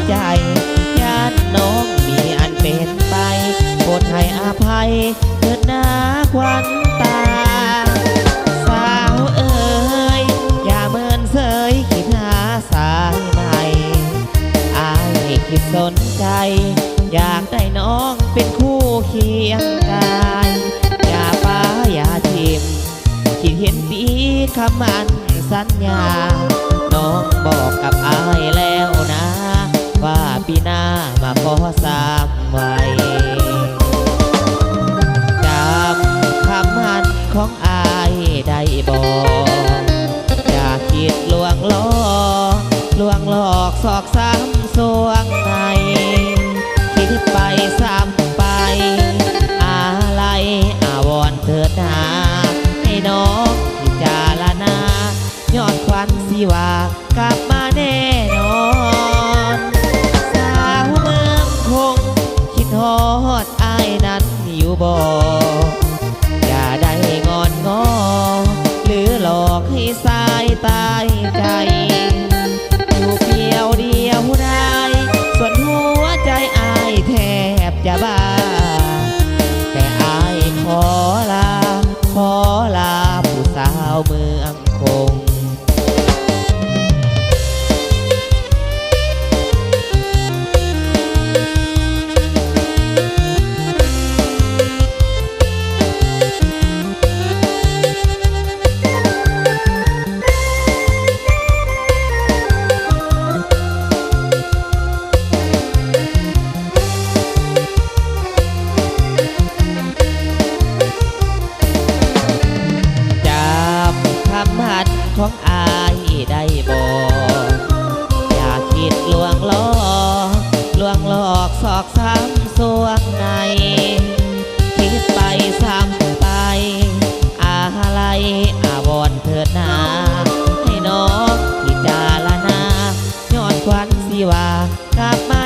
ใจญาติน้องมีอันเป็นไปโปรดให้อภัยเถิดนาควันตาสาวเอ๋ยอย่าเมินเสยคิดหาสายใหม่อายคิดสนใจอยากได้น้องเป็นคู่เคียงกายอย่าป้าอย่าทิมคิดเห็นปีคำมันสัญญาน้องบอกกับอายแล้วนะว่าปีหน้ามาขอสามไว้จำคำมันของอายได้บอกอย่าคิดลวงล้อลวงหลอกสอกซ้ำสวงในคิดไปซ้ำไปอะไรอาวรเถิดนาให้น้องพิจารณายอดควันสิว่ากลับมาแน่นอนสาวเมืองคงคิดฮอดอายนั้นอยู่บ่อย่าได้งอนงอหรือหลอกให้สายตายใจอยู่เพียวเดียวได้ส่วนหัวใจอายแทบจะบ้าแต่อายขอลาผู้สาวเมืองคงของอายได้บอกอย่าคิดลวงล้อลวงหลอกสอกซ้ำสวงในคิดไปซ้ำไปอะไรอาวรเถิดนาให้น้องพิจารณายอดควันสิว่ากลับมา